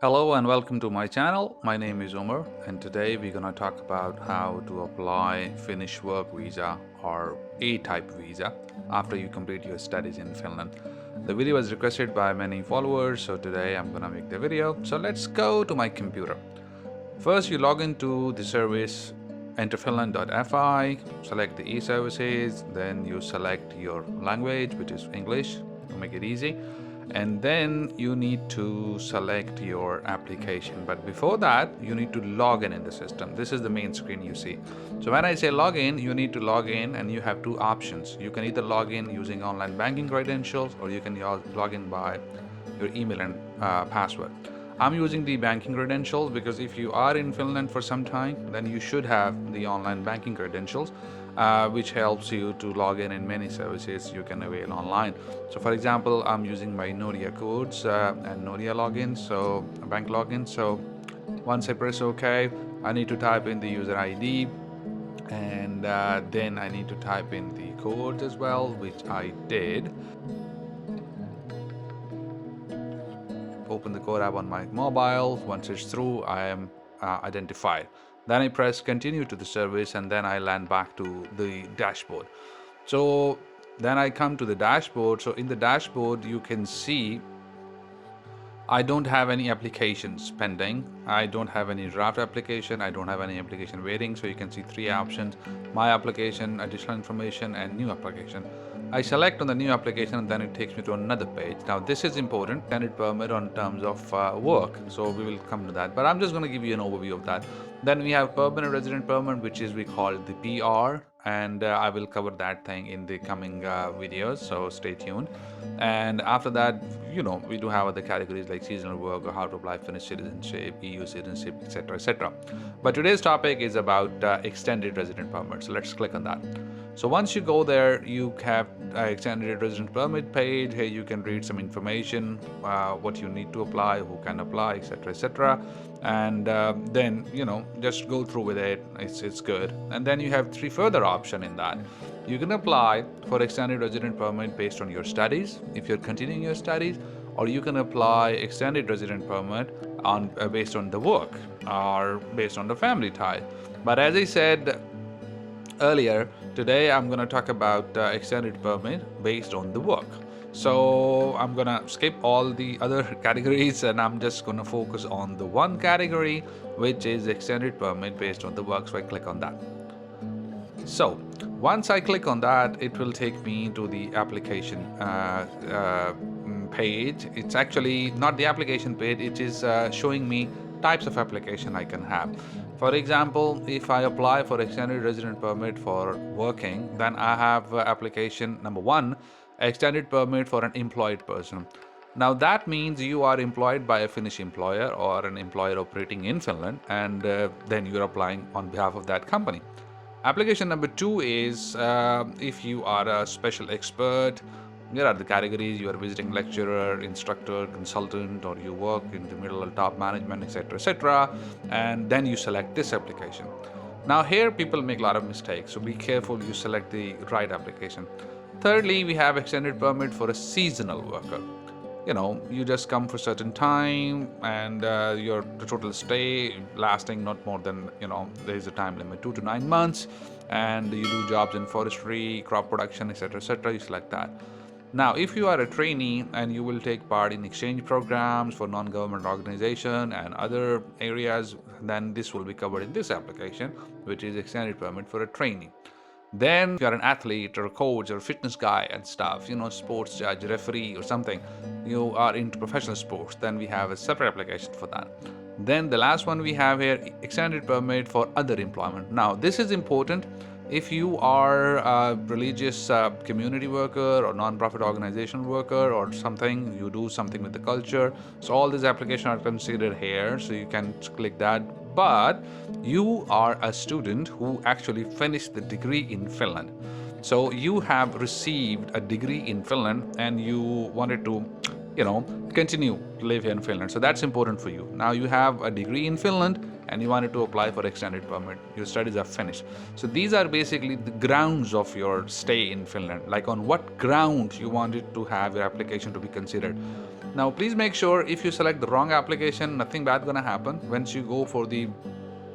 Hello and welcome to my channel. My name is Umar and today we're going to talk about how to apply Finnish work visa or A-type visa after you complete your studies in Finland. The video was requested by many followers, so today I'm going to make the video. So let's go to my computer. First you log into the service, enter finland.fi, select the e-services, then you select your language, which is English to make it easy, and then you need to select your application. But before that you need to log in the system. This is the main screen you see. So when I say login, you need to log in and you have two options. You can either log in using online banking credentials or you can log in by your email and password. I'm using the banking credentials because if you are in Finland for some time, then you should have the online banking credentials, which helps you to log in many services you can avail online. So for example, I'm using my Noria codes and Noria login, so bank login. So once I press OK, I need to type in the user ID, and then I need to type in the codes as well, which I did. Open the code app on my mobile. Once it's through, I am identified. Then I press continue to the service and then I land back to the dashboard. So then I come to the dashboard. So in the dashboard you can see I don't have any applications pending. I don't have any draft application. I don't have any application waiting. So you can see three options: my application, additional information, and new application. I select on the new application and then it takes me to another page. Now this is important, extended permit on terms of work. So we will come to that, but I'm just going to give you an overview of that. Then we have permanent resident permit, which is we call the PR, and I will cover that thing in the coming videos, so stay tuned. And after that, we do have other categories like seasonal work or how to apply Finnish citizenship, EU citizenship, etc., etc. But today's topic is about extended resident permit, so let's click on that. So once you go there, you have extended resident permit page. Here you can read some information, what you need to apply, who can apply, etc., etc. And then just go through with it. It's good. And then you have three further options in that. You can apply for extended resident permit based on your studies, if you're continuing your studies, or you can apply extended resident permit on based on the work or based on the family tie. But as I said earlier, today I'm going to talk about extended permit based on the work. So I'm going to skip all the other categories and I'm just going to focus on the one category, which is extended permit based on the work. So I click on that. So once I click on that, it will take me to the application page. It's actually not the application page, it is showing me types of application I can have. For example, if I apply for extended resident permit for working, then I have application number one, extended permit for an employed person. Now that means you are employed by a Finnish employer or an employer operating in Finland, and then you're applying on behalf of that company. Application number two is if you are a special expert. There are the categories: you are visiting lecturer, instructor, consultant, or you work in the middle or top management, etc., etc. And then you select this application. Now here people make a lot of mistakes, so be careful you select the right application. Thirdly, we have extended permit for a seasonal worker. You just come for certain time and your total stay lasting not more than, there is a time limit, 2 to 9 months, and you do jobs in forestry, crop production, etc., etc. You select that. Now, if you are a trainee and you will take part in exchange programs for non-government organization and other areas, then this will be covered in this application, which is extended permit for a trainee. Then if you're an athlete or a coach or a fitness guy and stuff, sports judge, referee or something, you are into professional sports, then we have a separate application for that. Then the last one we have here, extended permit for other employment. Now this is important. If you are a religious community worker or non-profit organization worker or something, you do something with the culture, so all these applications are considered here, so you can click that. But you are a student who actually finished the degree in Finland. So you have received a degree in Finland and you wanted to continue to live here in Finland. So that's important for you. Now you have a degree in Finland and you wanted to apply for extended permit. Your studies are finished. So these are basically the grounds of your stay in Finland. Like on what ground you wanted to have your application to be considered. Now please make sure if you select the wrong application, nothing bad gonna happen. Once you go for the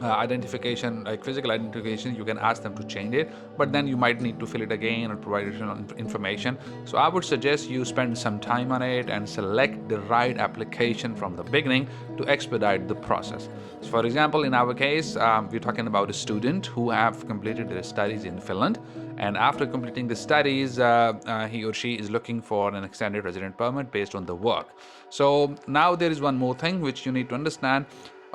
identification, like physical identification, you can ask them to change it, but then you might need to fill it again or provide additional information. So I would suggest you spend some time on it and select the right application from the beginning to expedite the process. So for example, in our case, we're talking about a student who have completed their studies in Finland, and after completing the studies, he or she is looking for an extended resident permit based on the work. So now there is one more thing which you need to understand.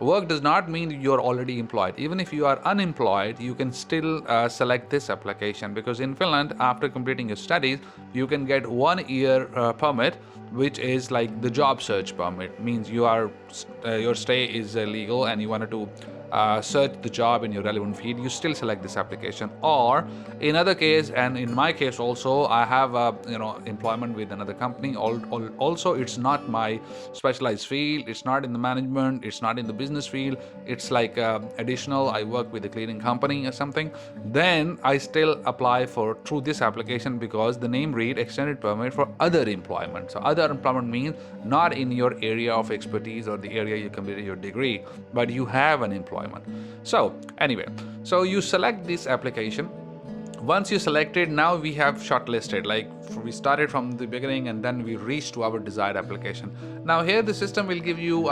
Work does not mean you're already employed. Even if you are unemployed, you can still select this application, because in Finland, after completing your studies, you can get 1 year permit, which is like the job search permit. Means you are your stay is legal and you wanted to search the job in your relevant field, you still select this application. Or in other case, and in my case also, I have employment with another company. Also, it's not my specialized field. It's not in the management. It's not in the business field. It's like additional. I work with a cleaning company or something. Then I still apply for through this application, because the name read extended permit for other employment. So other employment means not in your area of expertise or the area you completed your degree, but you have an employment. So anyway, so you select this application. Once you select it, now we have shortlisted, like we started from the beginning and then we reached to our desired application. Now here the system will give you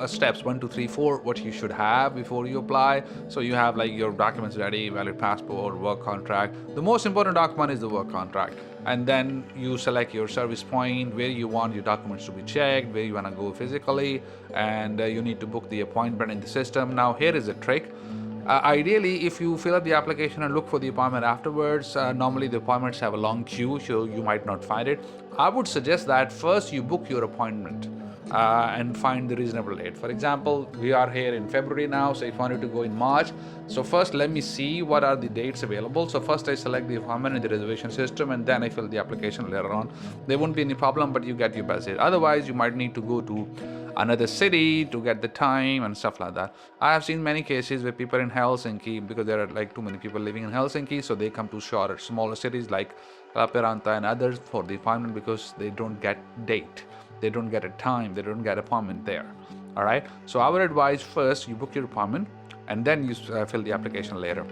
steps 1 2 3 4 what you should have before you apply. So you have like your documents ready, valid passport, work contract. The most important document is the work contract, and then you select your service point where you want your documents to be checked, where you want to go physically, and you need to book the appointment in the system. Now here is a trick. Ideally, if you fill up the application and look for the appointment afterwards, normally the appointments have a long queue, so you might not find it. I would suggest that first you book your appointment and find the reasonable date. For example, we are here in February now, so if I wanted to go in March, so first let me see what are the dates available. So first I select the appointment in the reservation system, and then I fill the application later on. There won't be any problem, but you get your best date. Otherwise, you might need to go to another city to get the time and stuff like that. I have seen many cases where people in Helsinki, because there are like too many people living in Helsinki, so they come to shorter, smaller cities like Lappeenranta and others for the appointment, because they don't get date, they don't get a time, they don't get appointment there. All right. So I would advise first you book your appointment and then you fill the application later.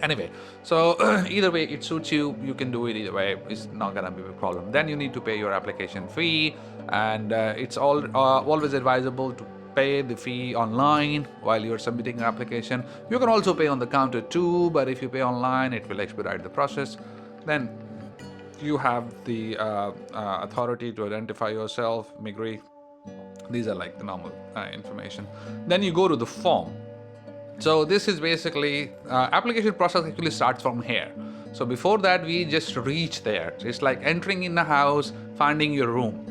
Anyway, so either way it suits you, you can do it either way. It's not gonna be a problem. Then you need to pay your application fee, and it's always advisable to pay the fee online while you're submitting your application. You can also pay on the counter too, but if you pay online, it will expedite the process. Then you have the authority to identify yourself, migrate. These are like the normal information. Then you go to the form. So this is basically application process actually starts from here. So before that, we just reach there. It's like entering in the house, finding your room,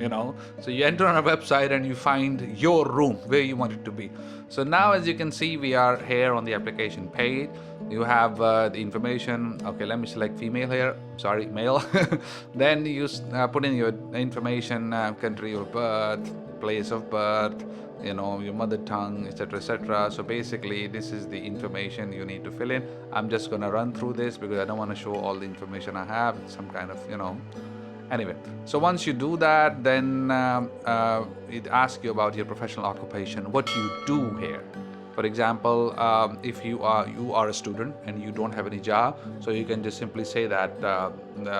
So you enter on a website and you find your room where you want it to be. So now, as you can see, we are here on the application page. You have the information. Okay, let me select female here. Sorry, male. Then you put in your information, country of birth, place of birth, your mother tongue, etc., etc. So basically, this is the information you need to fill in. I'm just gonna run through this because I don't want to show all the information I have. Some kind of, Anyway, so once you do that, then it asks you about your professional occupation, what you do here. For example, if you are a student and you don't have any job, so you can just simply say that,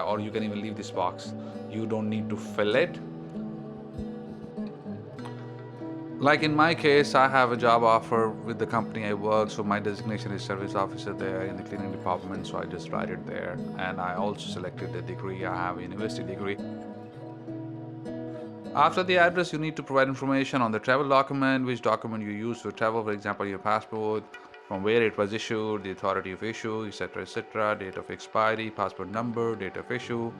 or you can even leave this box. You don't need to fill it. Like in my case, I have a job offer with the company I work, so my designation is service officer there in the cleaning department, so I just write it there. And I also selected the degree. I have a university degree. After the address, you need to provide information on the travel document, which document you use to travel, for example, your passport, from where it was issued, the authority of issue, etc., etc., date of expiry, passport number, date of issue,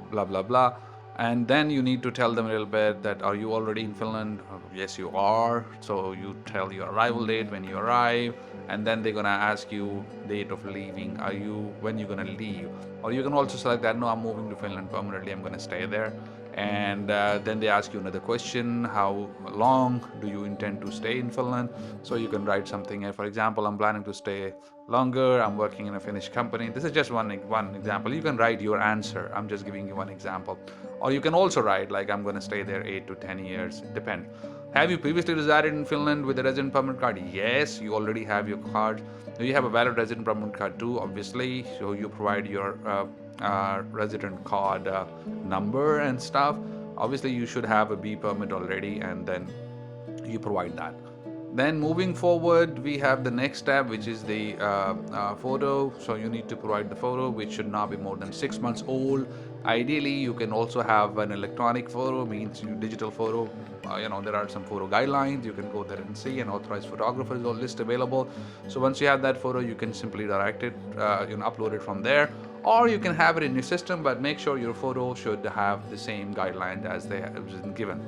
blah, blah, blah. And then you need to tell them a little bit that, are you already in Finland? Yes, you are. So you tell your arrival date when you arrive, and then they're gonna ask you date of leaving. When you're gonna leave? Or you can also select that, no, I'm moving to Finland permanently, I'm gonna stay there. And then they ask you another question: how long do you intend to stay in Finland? So you can write something. For example, I'm planning to stay longer. I'm working in a Finnish company. This is just one example. You can write your answer. I'm just giving you one example. Or you can also write like, I'm going to stay there 8 to 10 years. Depend. Have you previously resided in Finland with a resident permit card? Yes, you already have your card. Do you have a valid resident permit card too? Obviously. So you provide your resident card number and stuff. Obviously, you should have a B permit already, and then you provide that. Then moving forward, we have the next tab, which is the photo. So you need to provide the photo, which should not be more than 6 months old. Ideally, you can also have an electronic photo, means digital photo. There are some photo guidelines. You can go there and see. An authorized photographer is all list available. So once you have that photo, you can simply direct it, upload it from there, or you can have it in your system. But make sure your photo should have the same guidelines as they have been given.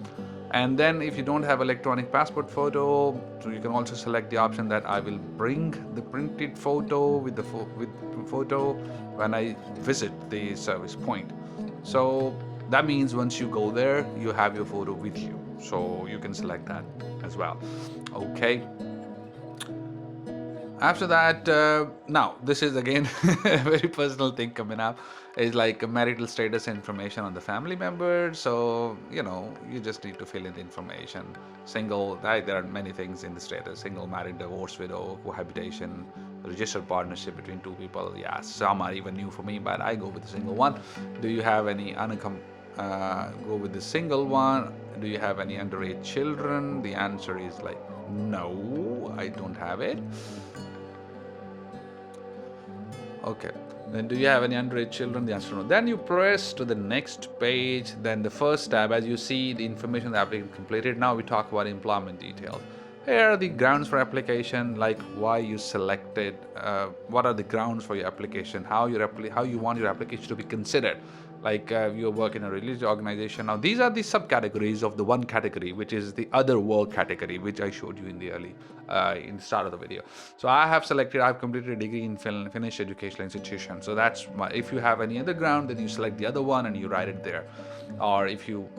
And then if you don't have electronic passport photo, so you can also select the option that I will bring the printed photo with the photo when I visit the service point. So that means once you go there, you have your photo with you. So you can select that as well. Okay. After that, now this is again a very personal thing coming up. Is like a marital status information on the family member. So you just need to fill in the information. Single, there are many things in the status: single, married, divorced, widow, cohabitation, registered partnership between two people. Yeah, some are even new for me, but I go with the single one. Do you have any go with the single one. Do you have any underage children? The answer is like no, I don't have it. Okay. Then do you have any underage children? The answer no. Then you press to the next page. Then the first tab, as you see, the information the applicant completed. Now we talk about employment details. Here are the grounds for application, like why you selected, what are the grounds for your application, how you want your application to be considered. Like you work in a religious organization. Now these are the subcategories of the one category, which is the other work category, which I showed you in the in the start of the video. So I've completed a degree in Finnish educational institution. So that's if you have any other ground, then you select the other one and you write it there. Or if you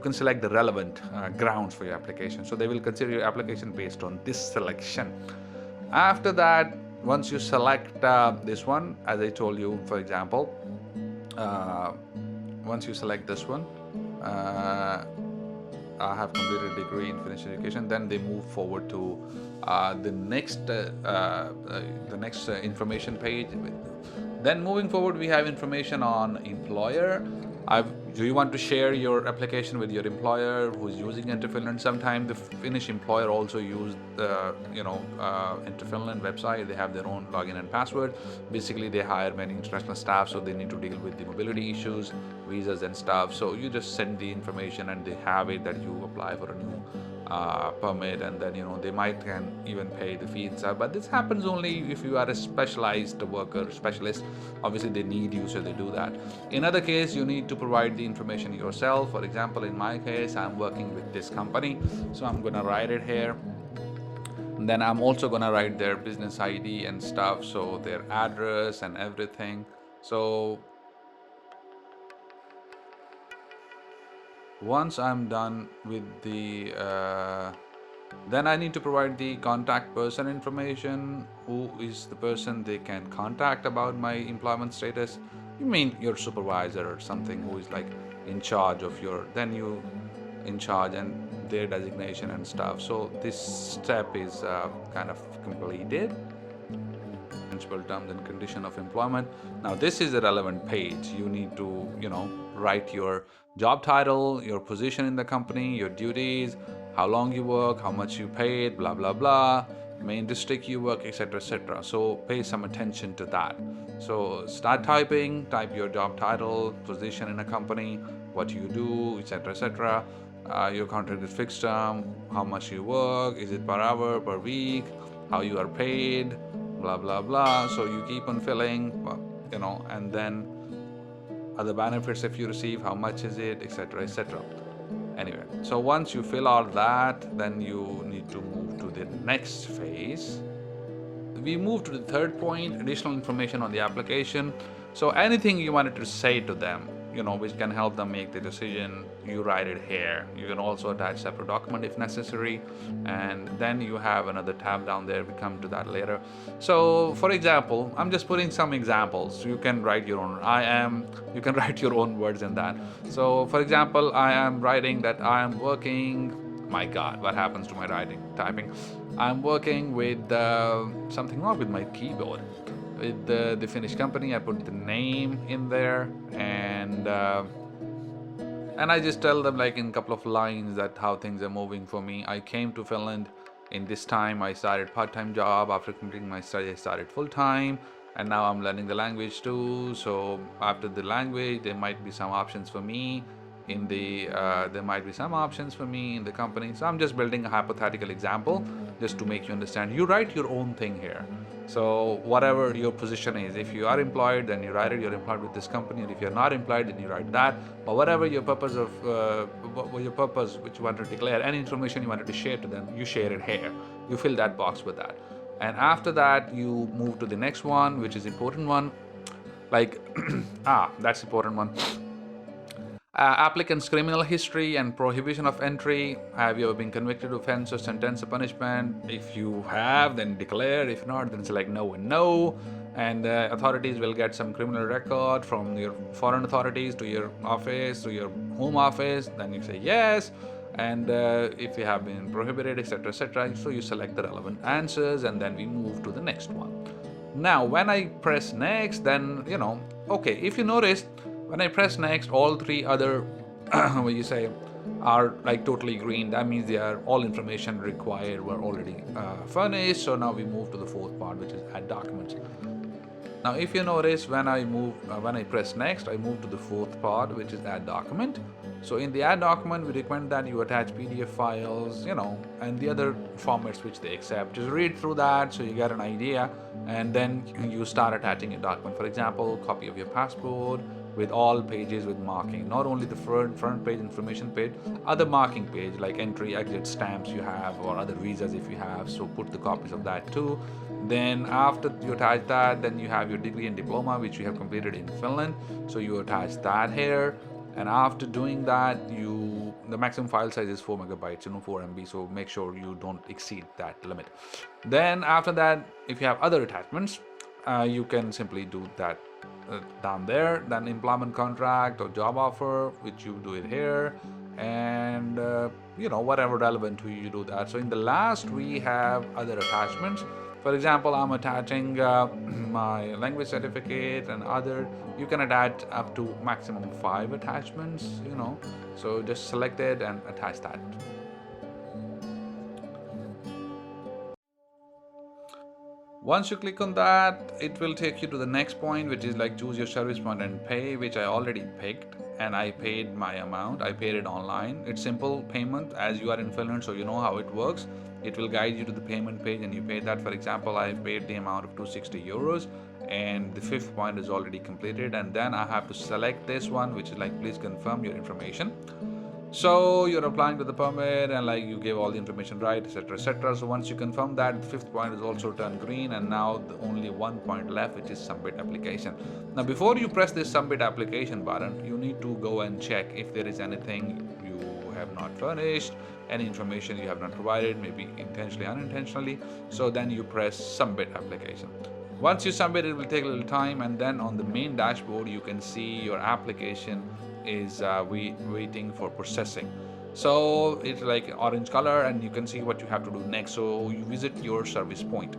can select the relevant grounds for your application. So they will consider your application based on this selection. After that, once you select this one, as I told you, for example, once you select this one, I have completed a degree in Finnish education. Then they move forward to the next information page. Then moving forward, we have information on employer. Do you want to share your application with your employer who is using Enter Finland? Sometimes the Finnish employer also use the Enter Finland website. They have their own login and password. Basically, they hire many international staff, so they need to deal with the mobility issues, visas and stuff. So you just send the information and they have it that you apply for a new permit, and then they might can even pay the fee and stuff. But this happens only if you are a specialized worker, specialist. Obviously they need you, so they do that. In other case, you need to provide the information yourself. For example, in my case, I'm working with this company, so I'm gonna write it here. And then I'm also gonna write their business ID and stuff, so their address and everything. So once I'm done with the then I need to provide the contact person information. Who is the person they can contact about my employment status? You mean your supervisor or something who is like in charge of and their designation and stuff. So this step is kind of completed. Principal terms and condition of employment. Now this is a relevant page. You need to write your job title, your position in the company, your duties, how long you work, how much you paid, blah blah blah, main district you work, etc etc. So pay some attention to that. So start typing, type your job title, position in a company, what you do, etc etc. Your contract is fixed term, how much you work, is it per hour, per week, how you are paid, blah blah blah. So you keep on filling, and then other benefits if you receive, how much is it, etc etc. Anyway, so once you fill all that, then you need to move to the next phase. We move to the third point, additional information on the application. So anything you wanted to say to them, which can help them make the decision, you write it here. You can also attach separate document if necessary, and then you have another tab down there. We come to that later. So for example, I'm just putting some examples. You can write your own. You can write your own words in that. So for example, I am writing that I am working. My God, what happens to my typing? I'm working with something wrong with my keyboard. With the Finnish company, I put the name in there, and I just tell them like in a couple of lines that how things are moving for me. I came to Finland in this time. I started part-time job. After completing my study, I started full-time, and now I'm learning the language too. So after the language, there might be some options for me in the company. So I'm just building a hypothetical example just to make you understand. You write your own thing here. So whatever your position is, if you are employed, then you write it, you're employed with this company, and if you're not employed, then you write that. Or whatever your purpose which you want to declare, any information you wanted to share to them, you share it here. You fill that box with that. And after that, you move to the next one, which is important one. Like, that's important one. Applicant's criminal history and prohibition of entry. Have you ever been convicted of offense or sentenced to punishment? If you have, then declare. If not, then select no and no. And authorities will get some criminal record from your foreign authorities to your office, to your home office. Then you say yes. And if you have been prohibited, etc., etc., so you select the relevant answers, and then we move to the next one. Now, when I press next, then okay. If you notice, when I press next, all three other what you say are like totally green. That means they are all information required were already furnished. So now we move to the fourth part, which is add documents. Now, if you notice, when I press next, I move to the fourth part, which is add document. So in the add document, we recommend that you attach PDF files, and the other formats which they accept. Just read through that so you get an idea, and then you start attaching a document. For example, copy of your passport with all pages with marking, not only the front page, information page, other marking page like entry, exit stamps you have, or other visas if you have. So put the copies of that too. Then after you attach that, then you have your degree and diploma which you have completed in Finland. So you attach that here. And after doing that, the maximum file size is 4 megabytes, 4 MB. So make sure you don't exceed that limit. Then after that, if you have other attachments, you can simply do that down there. Then employment contract or job offer, which you do it here, and whatever relevant to you, you do that. So in the last, we have other attachments. For example, I'm attaching my language certificate and other. You can attach up to maximum 5 attachments, So just select it and attach that. Once you click on that, it will take you to the next point, which is like choose your service point and pay, which I already picked, and I paid my amount. I paid it online. It's simple payment as you are in Finland, so you know how it works. It will guide you to the payment page and you pay that. For example, I paid the amount of 260 euros, and the 5th point is already completed. And then I have to select this one, which is like please confirm your information. So you're applying to the permit and like you give all the information right, etc., etc. So once you confirm that, the 5th point is also turned green, and now the only 1 point left, which is submit application. Now before you press this submit application button, you need to go and check if there is anything you have not furnished, any information you have not provided, maybe intentionally, unintentionally. So then you press submit application. Once you submit, it will take a little time, and then on the main dashboard you can see your application is waiting for processing. So it's like orange color, and you can see what you have to do next. So you visit your service point.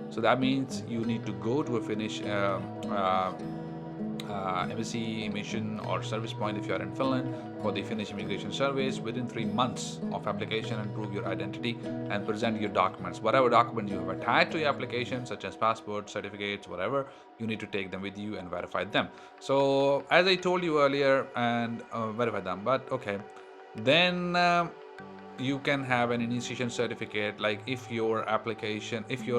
So that means you need to go to a Finnish embassy, mission, or service point if you are in Finland for the Finnish immigration service within 3 months of application, and prove your identity and present your documents. Whatever document you have attached to your application, such as passport, certificates, whatever, you need to take them with you and verify them. So as I told you earlier, and verify them. But okay, then you can have an initiation certificate. Like if your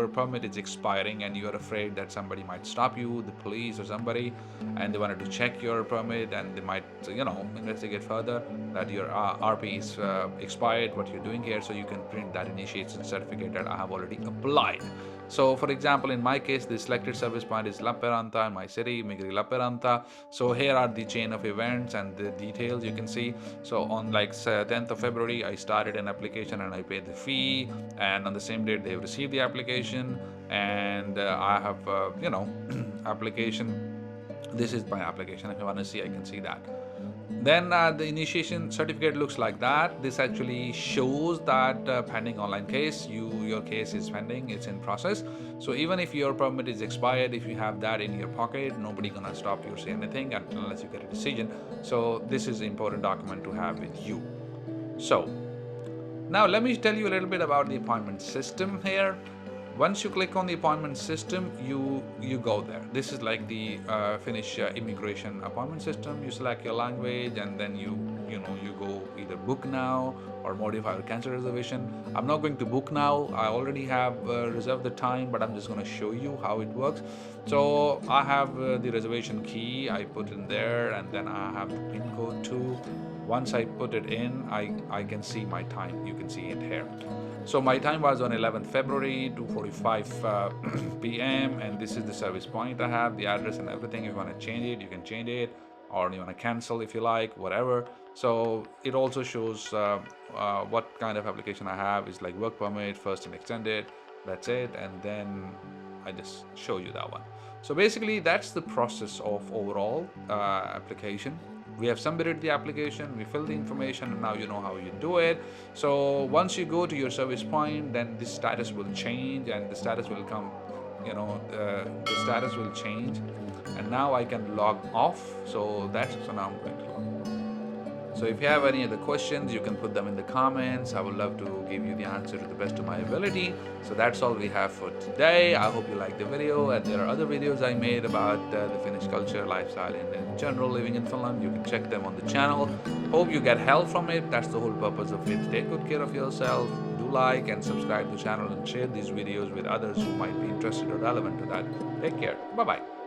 permit is expiring and you're afraid that somebody might stop you, the police or somebody, and they wanted to check your permit and they might investigate further that your RP is expired, what you're doing here, so you can print that initiation certificate that I have already applied. So for example, in my case, the selected service point is Lappeenranta in my city, Migri Lappeenranta. So here are the chain of events and the details you can see. So on 10th of February, I started an application and I paid the fee, and on the same date they received the application, and I have application. This is my application. If you want to see, I can see that. Then the initiation certificate looks like that. This actually shows that pending online case, your case is pending, it's in process. So even if your permit is expired, if you have that in your pocket, nobody gonna stop you or say anything unless you get a decision. So this is an important document to have with you. So now let me tell you a little bit about the appointment system here. Once you click on the appointment system, you go there. This is like the Finnish immigration appointment system. You select your language, and then you go either book now or modify or cancel reservation. I'm not going to book now. I already have reserved the time, but I'm just going to show you how it works. So I have the reservation key. I put in there, and then I have the PIN code too. Once I put it in, I can see my time. You can see it here. So my time was on 11th February, 2:45 p.m. and this is the service point I have, the address and everything. If you want to change it, you can change it, or you want to cancel if you like, whatever. So it also shows what kind of application I have. Is like work permit, first and extended. That's it, and then I just show you that one. So basically, that's the process of overall application. We have submitted the application, we fill the information, and now you know how you do it. So once you go to your service point, then the status will change, and the status will come, the status will change, and now I can log off. So now I'm going to log off. So if you have any other questions, you can put them in the comments. I would love to give you the answer to the best of my ability. So that's all we have for today. I hope you liked the video, and there are other videos I made about the Finnish culture, lifestyle, and in general living in Finland. You can check them on the channel. Hope you get help from it. That's the whole purpose of it. Take good care of yourself. Do like and subscribe to the channel and share these videos with others who might be interested or relevant to that. Take care. Bye-bye.